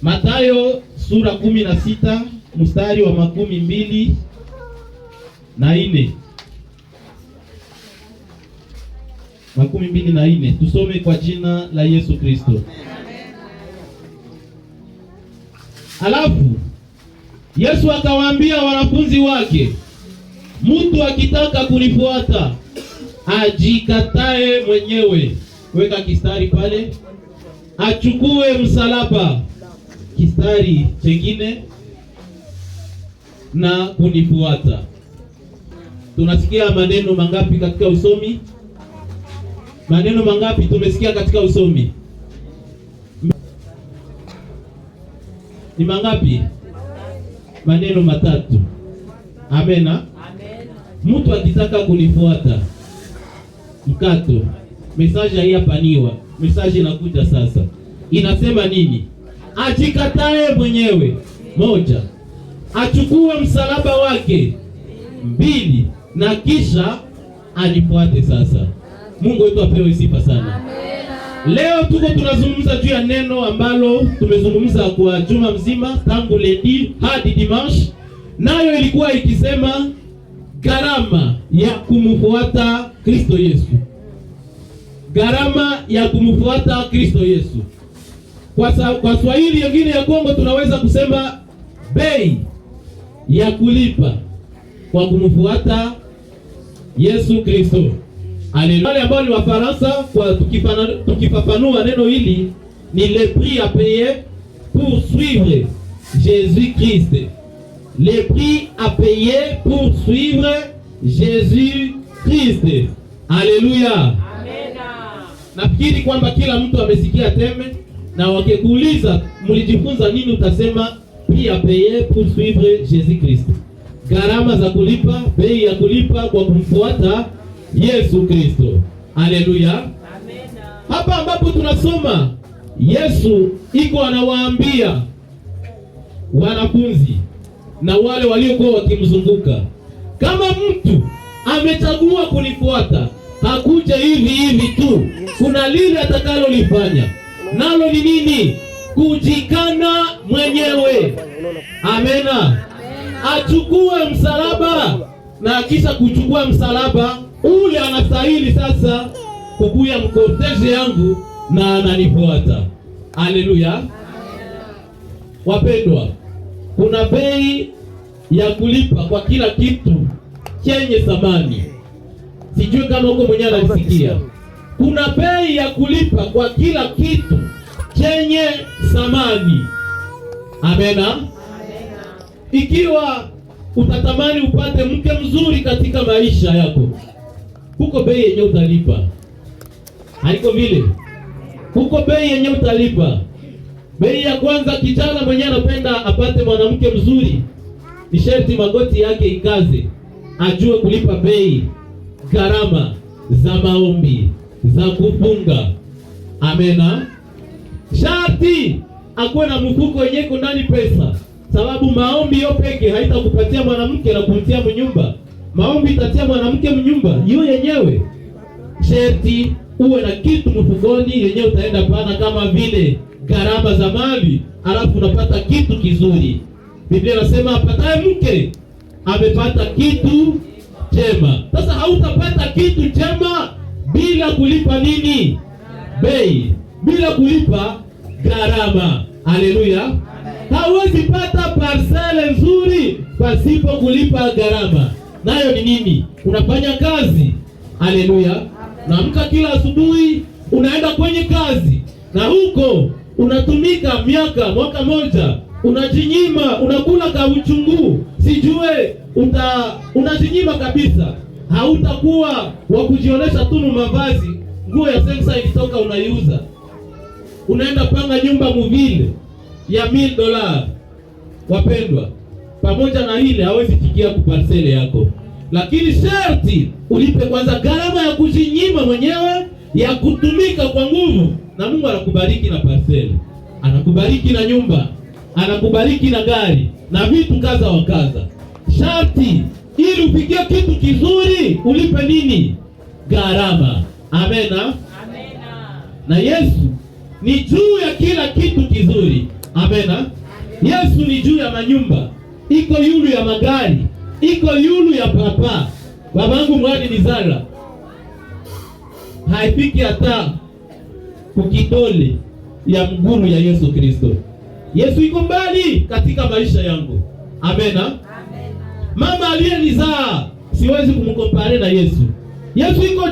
Mathayo sura 16 mstari wa 24. Makumi mbili na ine. Tusome kwa jina la Yesu Kristo. Alafu Yesu akawaambia wanafunzi wake, mtu akitaka kunifuata ajikatae mwenyewe. Weka kistari pale. Achukue msalaba. Kistari chengine na kunifuata. Tunasikia maneno mangapi katika usomi? Maneno mangapi tumesikia katika usomi? Ni mangapi? Maneno matatu. Amena. Amen. Mtu akitaka kunifuata, mkato. Message haiyapaniwa. Message inakuja sasa. Inasema nini? Ajikatae mwenyewe. 1. Achukue msalaba wake. 2. Na kisha anifuate sasa. Mungu wetu apewe sifa sana. Amen. Leo tuko tunazungumza juu ya neno ambalo tumezungumza kwa juma mzima tangu lundi hadi dimanche, nayo ilikuwa ikisema gharama ya kumfuata Kristo Yesu. Gharama ya kumfuata Kristo Yesu. Kwa Swahili nyingine ya Kongo tunaweza kusema bei ya kulipa kwa kumfuata Yesu Kristo. Wale ambao ni Wafaransa, kwa tukifafanua neno hili ni le prix à payer pour suivre Jésus-Christ. Le prix à payer pour suivre Jésus-Christ. Alléluia. Amen. Nafikiri kwamba kila mtu amesikia teme, na wakikuuliza mlijifunza nini utasema prix à payer pour suivre Jésus-Christ. Gharama za kulipa, bei ya kulipa kwa kumfuata Yesu Kristo. Haleluya. Amen. Hapa ambapo tunasoma Yesu iko anawaambia wanafunzi na wale waliokuwa wakimzunguka, kama mtu amechagua kunifuata, hakuja hivi tu. Kuna lile atakalolifanya. Nalo ni nini? Kujikana mwenyewe. Amena. Achukue msalaba, na kisha kuchukua msalaba ule anastahili sasa kukuya mkorteje yangu na ananifuata. Haleluya. Wapendwa, kuna bei ya kulipa kwa kila kitu chenye thamani. Sijui kama uko mwenyewe anasikia. Kuna bei ya kulipa kwa kila kitu chenye thamani. Amena. Ikiwa utatamani upate mke mzuri katika maisha yako, huko bei yenye utalipa. Haiko vile? Huko bei yenye utalipa. Bei ya kwanza, kijana mwenye anapenda apate mwanamke mzuri, ni sharti magoti yake ikaze, ajue kulipa bei, gharama za maombi, za kufunga. Amena. Sharti akuwe na mfuko yenye iko ndani pesa, sababu maombi yo peke haitakupatia mwanamke na kumtia mnyumba. Maombi itatia mwanamke mnyumba hiyo yenyewe. Sharti uwe na kitu mfukoni yenyewe utaenda pana, kama vile gharama za mali, alafu unapata kitu kizuri. Biblia inasema apataye mke amepata kitu chema. Sasa hautapata kitu chema bila kulipa nini? Bei, bila kulipa gharama. Haleluya. Hauwezi pata parcele nzuri pasipo kulipa gharama. Nayo ni nini? Unafanya kazi. Haleluya. Unaamka kila asubuhi, unaenda kwenye kazi, na huko unatumika mwaka moja, unajinyima, unakula ka uchungu, sijue unajinyima kabisa. Hautakuwa wa kujionesha tu mavazi, nguo ya sensa ikitoka unaiuza. Unaenda panga nyumba muvile ya $1000. Wapendwa, pamoja na ile hawezi fikia kuparsele yako. Lakini sharti ulipe kwanza gharama ya kujinyima mwenyewe, ya kutumika kwa nguvu, na Mungu anakubariki na parcel, anakubariki na nyumba, anakubariki na gari na vitu kaza wa kaza. Sharti ili ufikie kitu kizuri ulipe nini? Gharama. Amena. Amena. Na Yesu ni juu ya kila kitu kizuri. Amena. Yesu ni juu ya manyumba, iko yulu ya magari, iko yulu ya papa. Babangu mwani ni Zara, haifiki hata kukidole ya mguru ya Yesu Kristo. Yesu iko mbali katika maisha yangu. Amena. Mama aliyenizaa siwezi kumkompare na Yesu. Yesu iko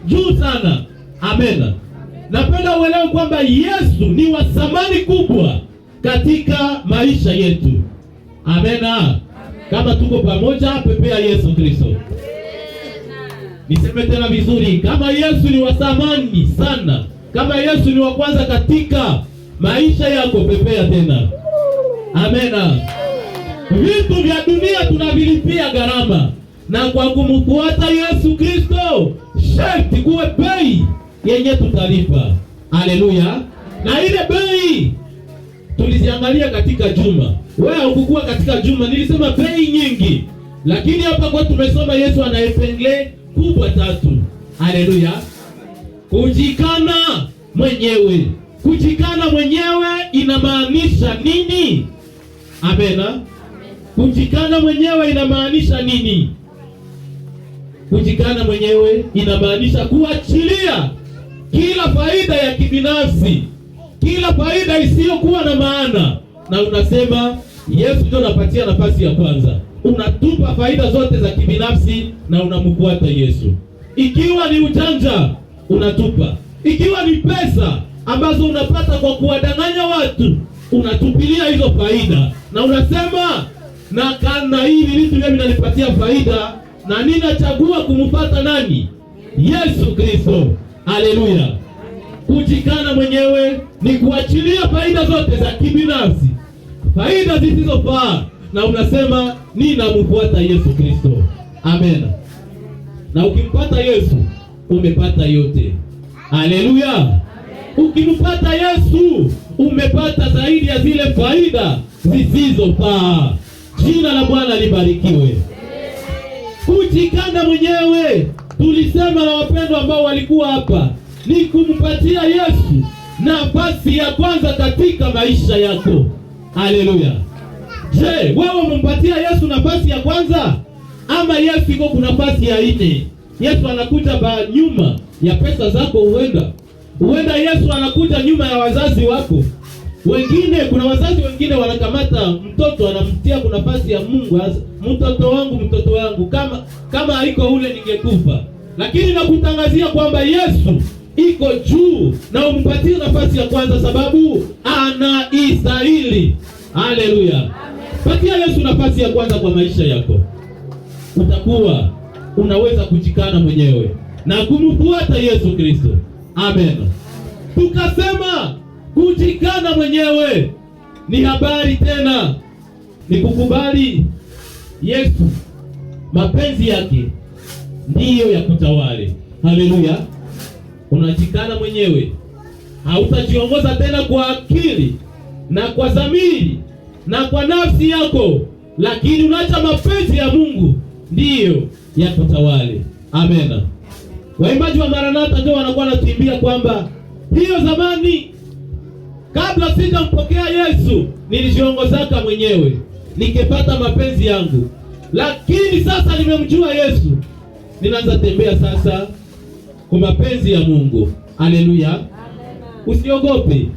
juu sana. Amena. Napenda uelewe kwamba Yesu ni wa thamani kubwa katika maisha yetu. Amena. Kama tuko pamoja, pepea Yesu Kristo. Niseme tena vizuri, kama Yesu ni wa thamani sana, kama Yesu ni wa kwanza katika maisha yako, pepea tena. Amena. Vitu vya dunia tunavilipia gharama, na kwa kumfuata Yesu Kristo sharti kuwe bei yenye tutalipa. Haleluya. Na ile bei tuliziangalia katika juma. Wewe ukukua katika juma, nilisema bei nyingi, lakini hapa kwa tumesoma Yesu anaipengele kubwa 3. Haleluya. Kujikana mwenyewe. Kujikana mwenyewe inamaanisha nini? Amena. Kujikana mwenyewe inamaanisha nini? Kujikana mwenyewe inamaanisha kuachilia kila faida ya kibinafsi, kila faida isiyokuwa na maana, na unasema Yesu ndio anapatia nafasi ya kwanza. Unatupa faida zote za kibinafsi na unamfuata Yesu. Ikiwa ni ujanja unatupa, ikiwa ni pesa ambazo unapata kwa kuwadanganya watu, unatupilia hizo faida na unasema na kana hivi vitu vile vinanipatia faida, na ninachagua kumfuata nani? Yesu Kristo. Haleluya. Kujikana mwenyewe ni kuachilia faida zote za kibinafsi, faida zisizofaa, na unasema ninamfuata Yesu Kristo. Amen. Na ukimpata Yesu umepata yote. Haleluya. Ukimpata Yesu umepata zaidi ya zile faida zisizofaa. Jina la Bwana libarikiwe. Kujikana mwenyewe, tulisema na wapendwa ambao walikuwa hapa, ni kumpatia Yesu nafasi ya kwanza katika maisha yako. Haleluya. Je, wewe umpatia Yesu nafasi ya kwanza, ama Yesu iko kuna nafasi ya 4? Yesu anakuja nyuma ya pesa zako, huenda Yesu anakuja nyuma ya wazazi wako. Wengine, kuna wazazi wengine wanakamata mtoto anamtia kuna nafasi ya Mungu. Mtoto wangu, kama haiko ule ningekufa. Lakini nakutangazia kwamba Yesu iko juu na umpatie nafasi ya kwanza, sababu anaistahili. Haleluya. Patia Yesu nafasi ya kwanza kwa maisha yako, utakuwa unaweza kujikana mwenyewe na kumfuata Yesu Kristo. Amen. Tukasema kujikana mwenyewe ni habari tena, ni kukubali Yesu, mapenzi yake ndiyo ya kutawale. Haleluya. Unajikana mwenyewe, hautajiongoza tena kwa akili na kwa dhamiri na kwa nafsi yako, lakini unaacha mapenzi ya Mungu ndiyo ya kutawale. Amena. Waimbaji wa Maranatha ndio wanakuwa natuimbia kwamba hiyo zamani kabla sijampokea Yesu nilijiongozaka mwenyewe nikipata mapenzi yangu, lakini sasa nimemjua Yesu, ninaanza tembea sasa kwa mapenzi ya Mungu. Haleluya. Usiogope.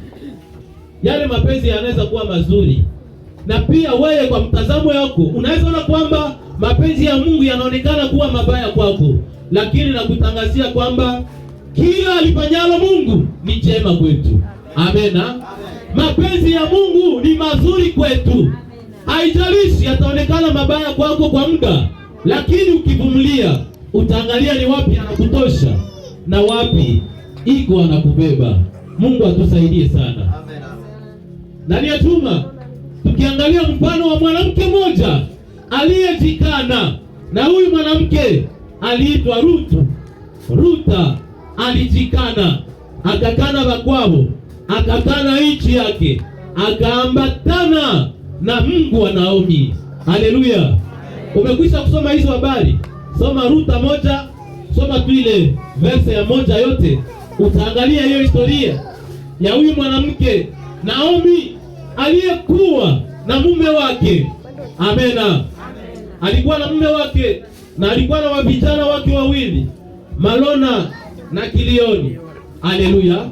Yale mapenzi yanaweza kuwa mazuri, na pia wewe kwa mtazamo yako unaweza ona kwamba mapenzi ya Mungu yanaonekana kuwa mabaya kwako, lakini nakutangazia kwamba kila alifanyalo Mungu ni jema kwetu. Amena. Mapenzi ya Mungu ni mazuri kwetu. Haijalishi yataonekana mabaya kwako kwa muda, lakini ukivumilia utaangalia ni wapi anakutosha na wapi iko anakubeba. Mungu atusaidie sana. Ndani ya juma tukiangalia mfano wa mwanamke mmoja aliyejikana, na huyu mwanamke aliitwa Ruta. Alijikana, akakana bakwao, akakana nchi yake, akaambatana na Mungu wa Naomi. Haleluya. Umekwisha kusoma hizo habari? Soma Ruta 1, soma tu ile verse ya 1 yote, utaangalia hiyo historia ya huyu mwanamke Naomi aliyekuwa na mume wake. Amena. Alikuwa na mume wake na alikuwa na vijana wake wawili, Malona na Kilioni. Haleluya.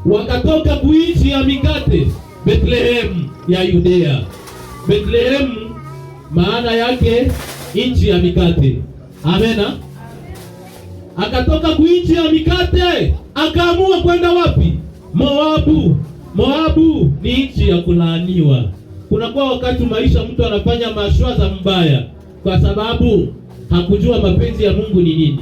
Wakatoka kuishi ya mikate Bethlehem ya Yudea. Bethlehem maana yake nchi ya mikate. Amena. Akatoka kuishi ya mikate, akaamua kwenda wapi? Moabu. Moabu ni nchi ya kulaaniwa. Kunakuwa wakati maisha mtu anafanya mashwaza mbaya kwa sababu hakujua mapenzi ya Mungu ni nini.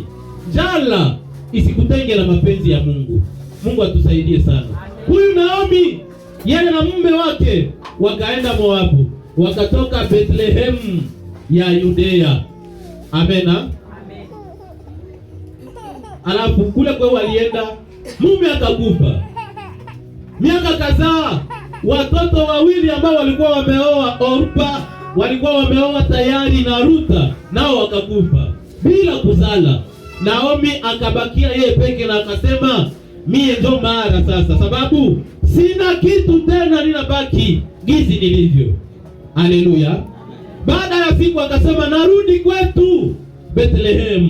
Njala isikutenge na mapenzi ya Mungu. Mungu atusaidie sana. Huyu Naomi yeye na mume wake wakaenda Moabu, wakatoka Bethlehem ya Yudea. Amena. Alafu kule kwa walienda, mume akakufa. Miaka kadhaa, watoto wawili ambao walikuwa wameoa, Orpa walikuwa wameoa tayari na Ruta, nao wakakufa bila kuzala. Naomi akabakia yeye peke na akasema, mie ndo mara sasa, sababu sina kitu tena, ninabaki gizi nilivyo. Haleluya. Baada ya siku akasema, narudi kwetu Bethlehem.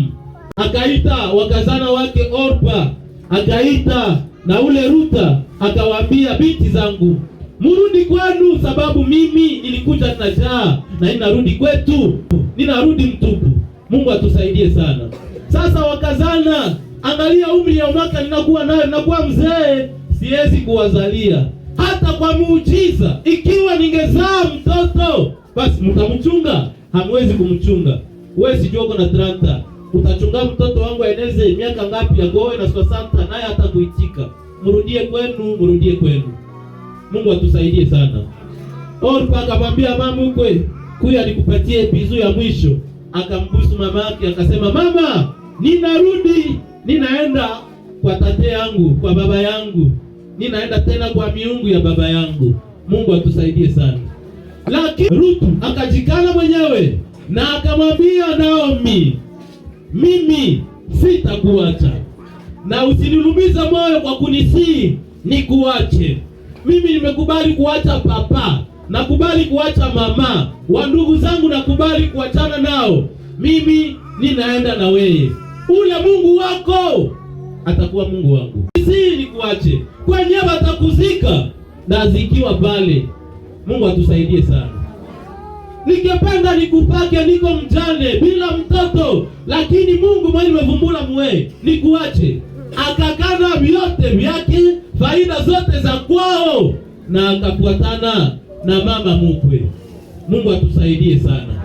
Akaita wakazana wake Orpa, akaita na ule Ruta, akawaambia, binti zangu, murudi kwenu, sababu mimi nilikuja na njaa na ninarudi kwetu, ninarudi mtupu. Mungu atusaidie sana. Sasa wakazana, angalia umri ya mwaka ninakuwa nayo, ninakuwa mzee, siwezi kuwazalia. Hata kwa muujiza, ikiwa ningezaa mtoto, basi mtamchunga? Hamwezi kumchunga. Wewe sijui uko na 30, utachunga mtoto wangu aeneze miaka ngapi ya goe na 60, naye hatakuitika. Mrudie kwenu, mrudie kwenu. Mungu atusaidie sana. Orpa akamwambia mama mkwe, kuya nikupatie bizu ya mwisho. Akambusu mama yake akasema, mama, ninarudi, ninaenda kwa tate yangu, kwa baba yangu, ninaenda tena kwa miungu ya baba yangu. Mungu atusaidie sana. Lakini Rutu akajikana mwenyewe na akamwambia Naomi, mimi sitakuacha, na usinilumiza moyo kwa kunisii nikuache. Mimi nimekubali kuacha papa, nakubali kuacha mama, wa ndugu zangu nakubali kuachana nao. Mimi ninaenda na wewe. Ule Mungu wako atakuwa Mungu wangu. Si nikuache. Kwenye watakuzika na zikiwa pale. Mungu atusaidie sana. Nikipenda nikupake, niko mjane bila mtoto, lakini Mungu mwenye mevumbula mwe nikuache. Akakana vyote vyake, faida zote za kwao, na akafuatana na mama mkwe. Mungu atusaidie sana.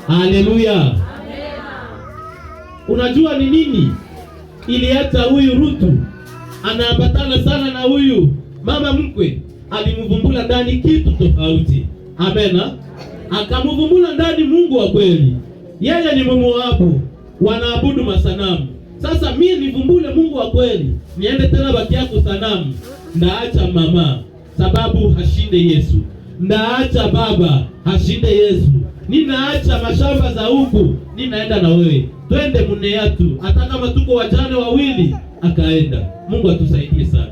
Haleluya. Unajua ni nini iliacha huyu Rutu anaambatana sana na huyu mama mkwe? Alimvumbula ndani kitu tofauti. Amena. Akamvumbula ndani Mungu wa kweli. Yeye ni Moabu, wanaabudu masanamu. Sasa mimi nivumbule Mungu wa kweli, niende tena baki yako sanamu. Ndaacha mama sababu hashinde Yesu, ndaacha baba hashinde Yesu, ninaacha mashamba za huku, ninaenda na wewe, twende Muneatu. Hata kama tuko wajane wawili, akaenda. Mungu atusaidie sana.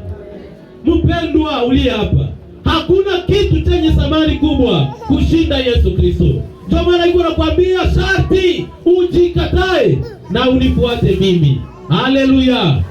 Mpendwa uliye hapa, hakuna kitu chenye thamani kubwa kushinda Yesu Kristo. Ndio maana iko nakwambia sharti ujikatae na unifuate mimi. Haleluya.